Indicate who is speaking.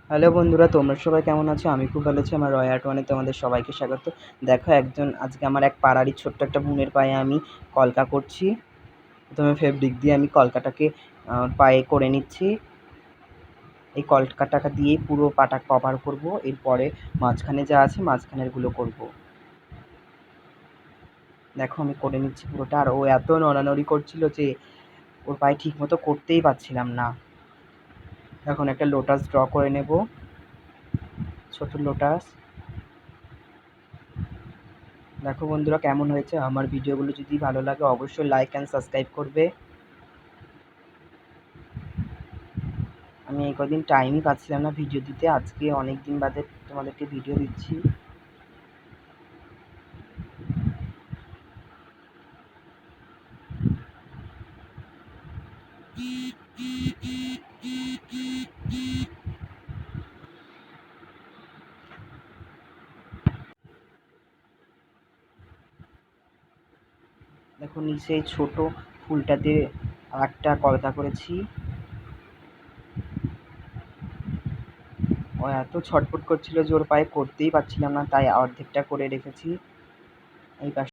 Speaker 1: Hello বন্ধুরা, তোমরা সবাই কেমন আছো? আমি খুব ভালো আছি। আমার রয় আর্ট ওয়ানে তোমাদের সবাইকে স্বাগত। দেখো, আজকে আমার এক পাড়ারই ছোট্ট একটা বোনের পায়ে আমি কলকা করছি। প্রথমে ফেব্রিক দিয়ে আমি কলকাটাকে পায়ে করে নিচ্ছি। এই কলকাটাকে দিয়েই পুরো পাটা কভার করব। এরপরে মাঝখানে যা আছে মাঝখানেরগুলো করব। দেখো, আমি করে নিচ্ছি পুরোটা। আর ও এত নড়ানড়ি করছিল যে ওর পায়ে ঠিক মতো করতেই পারছিলাম না। এখন একটা লোটাস ড্র করে নেব, ছোট লোটাস। দেখো বন্ধুরা, কেমন হয়েছে? আমার ভিডিওগুলো যদি ভালো লাগে অবশ্যই লাইক অ্যান্ড সাবস্ক্রাইব করবে। আমি এই কদিন টাইমই পাচ্ছিলাম না ভিডিও দিতে, আজকে অনেক দিন বাদে তোমাদেরকে ভিডিও দিচ্ছি। দেখো, নিচে ছোট ফুলটাতে একটা কলকা করেছি। ও এত ছটফট করছিল যে ওর পায়ে করতেই পারছিলাম না, তাই অর্ধেকটা করে রেখেছি। এই পাশে